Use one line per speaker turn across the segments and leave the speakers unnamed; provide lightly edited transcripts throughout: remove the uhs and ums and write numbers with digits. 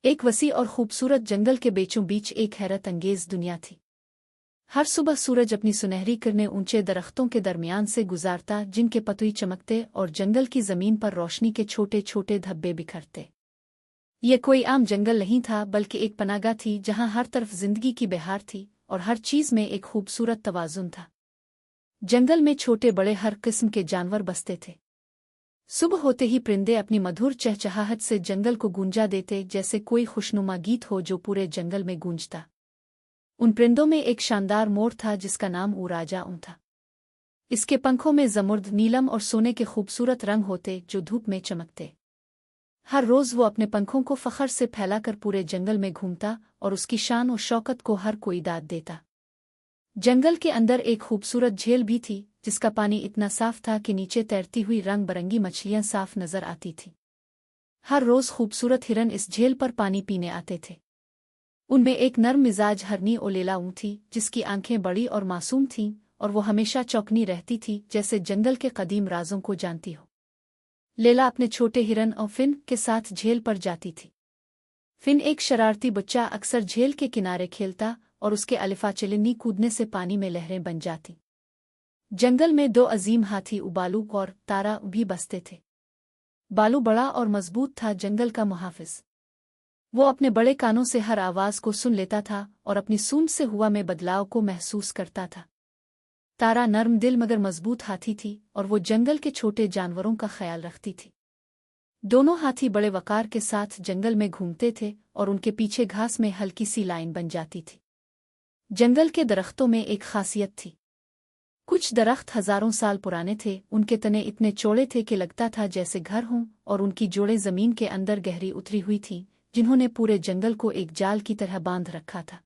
एक वसी और खूबसूरत जंगल के बीचों बीच एक हैरत अंगेज दुनिया थी। हर सुबह सूरज अपनी सुनहरी किरणें ऊंचे दरख्तों के दरमियान से गुजारता, जिनके पतई चमकते और जंगल की जमीन पर रोशनी के छोटे छोटे धब्बे बिखरते। ये कोई आम जंगल नहीं था, बल्कि एक पनागा थी जहां हर तरफ जिंदगी की बहार थी और हर चीज में एक खूबसूरत तवाजुन था। जंगल में छोटे बड़े हर किस्म के जानवर बसते थे। सुबह होते ही परिंदे अपनी मधुर चहचहाहट से जंगल को गूंजा देते, जैसे कोई खुशनुमा गीत हो जो पूरे जंगल में गूंजता। उन परिंदों में एक शानदार मोर था जिसका नाम उराजा था। इसके पंखों में जमुर्द, नीलम और सोने के खूबसूरत रंग होते जो धूप में चमकते। हर रोज वो अपने पंखों को फखर से फैलाकर पूरे जंगल में घूमता और उसकी शान और शौकत को हर कोई दाद देता। जंगल के अंदर एक खूबसूरत झील भी थी जिसका पानी इतना साफ था कि नीचे तैरती हुई रंग बरंगी मछलियां साफ नजर आती थीं। हर रोज खूबसूरत हिरन इस झील पर पानी पीने आते थे। उनमें एक नर्म मिजाज हरनी ओलेला थी जिसकी आंखें बड़ी और मासूम थीं, और वो हमेशा चौकनी रहती थी, जैसे जंगल के कदीम राजों को जानती हो। लेला अपने छोटे हिरन और फिन के साथ झील पर जाती थी। फिन एक शरारती बच्चा अक्सर झील के किनारे खेलता और उसके अलिफा चिलिन्नी कूदने से पानी में लहरें बन जाती। जंगल में दो अजीम हाथी उबालू और तारा भी बसते थे। बालू बड़ा और मजबूत था, जंगल का मुहाफिज। वो अपने बड़े कानों से हर आवाज को सुन लेता था और अपनी सूंड से हुआ में बदलाव को महसूस करता था। तारा नर्म दिल मगर मजबूत हाथी थी और वो जंगल के छोटे जानवरों का ख्याल रखती थी। दोनों हाथी बड़े वकार के साथ जंगल में घूमते थे और उनके पीछे घास में हल्की सी लाइन बन जाती थी। जंगल के दरख्तों में एक खासियत थी। कुछ दरख्त हजारों साल पुराने थे, उनके तने इतने चौड़े थे कि लगता था जैसे घर हों, और उनकी जोड़ें जमीन के अंदर गहरी उतरी हुई थीं, जिन्होंने पूरे जंगल को एक जाल की तरह बांध रखा था।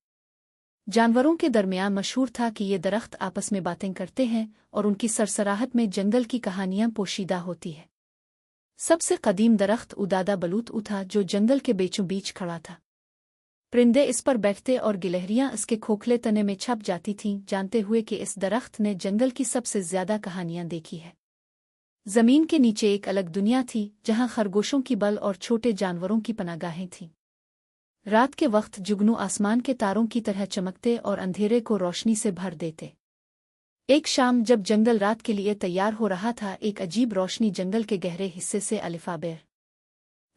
जानवरों के दरमियान मशहूर था कि ये दरख्त आपस में बातें करते हैं और उनकी सरसराहट में जंगल की कहानियां पोशीदा होती है। सबसे कदीम दरख्त उदादा बलूत था जो जंगल के बीचों बीच खड़ा था। परिंदे इस पर बैठते और गिलहरियां इसके खोखले तने में छप जाती थीं, जानते हुए कि इस दरख्त ने जंगल की सबसे ज्यादा कहानियां देखी है। जमीन के नीचे एक अलग दुनिया थी जहां खरगोशों की बल और छोटे जानवरों की पनागाहें थीं। रात के वक्त जुगनू आसमान के तारों की तरह चमकते और अंधेरे को रोशनी से भर देते। एक शाम जब जंगल रात के लिए तैयार हो रहा था, एक अजीब रोशनी जंगल के गहरे हिस्से से अलिफाबेर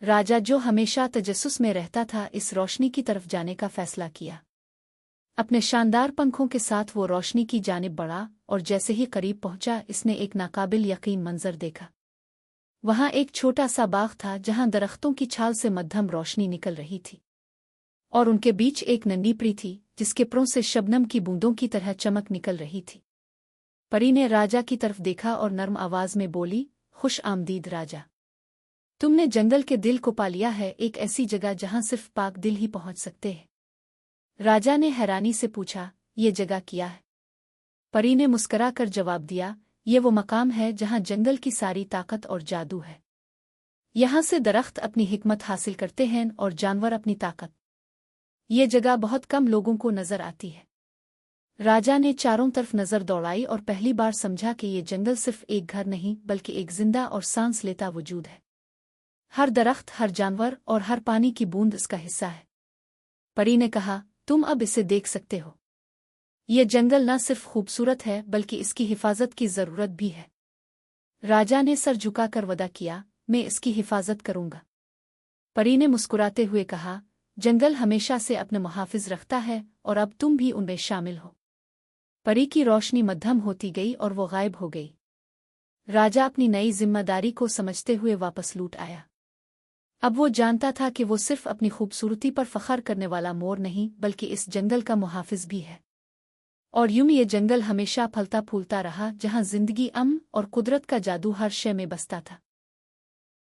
राजा, जो हमेशा तजस्सुस में रहता था, इस रोशनी की तरफ जाने का फैसला किया। अपने शानदार पंखों के साथ वो रोशनी की जानिब बढ़ा और जैसे ही करीब पहुंचा, इसने एक नाकाबिल यकीन मंजर देखा। वहां एक छोटा सा बाग था जहां दरख्तों की छाल से मध्यम रोशनी निकल रही थी, और उनके बीच एक नन्ही परी थी जिसके परों से शबनम की बूंदों की तरह चमक निकल रही थी। परी ने राजा की तरफ देखा और नर्म आवाज में बोली, खुश आमदीद राजा, तुमने जंगल के दिल को पा लिया है, एक ऐसी जगह जहां सिर्फ पाक दिल ही पहुंच सकते हैं। राजा ने हैरानी से पूछा, ये जगह क्या है? परी ने मुस्करा कर जवाब दिया, ये वो मकाम है जहां जंगल की सारी ताकत और जादू है। यहां से दरख्त अपनी हिकमत हासिल करते हैं और जानवर अपनी ताकत। ये जगह बहुत कम लोगों को नजर आती है। राजा ने चारों तरफ नजर दौड़ाई और पहली बार समझा कि ये जंगल सिर्फ एक घर नहीं, बल्कि एक जिंदा और सांस लेता वजूद है। हर दरख्त, हर जानवर और हर पानी की बूंद इसका हिस्सा है। परी ने कहा, तुम अब इसे देख सकते हो। ये जंगल न सिर्फ खूबसूरत है, बल्कि इसकी हिफाजत की जरूरत भी है। राजा ने सर झुकाकर वदा किया, मैं इसकी हिफाजत करूंगा। परी ने मुस्कुराते हुए कहा, जंगल हमेशा से अपने मुहाफिज रखता है और अब तुम भी उनमें शामिल हो। परी की रोशनी मध्यम होती गई और वो गायब हो गई। राजा अपनी नई जिम्मेदारी को समझते हुए वापस लौट आया। अब वो जानता था कि वो सिर्फ अपनी खूबसूरती पर फखर करने वाला मोर नहीं, बल्कि इस जंगल का मुहाफिज भी है। और यूं ये जंगल हमेशा फलता फूलता रहा, जहां जिंदगी, अमन और कुदरत का जादू हर शय में बसता था।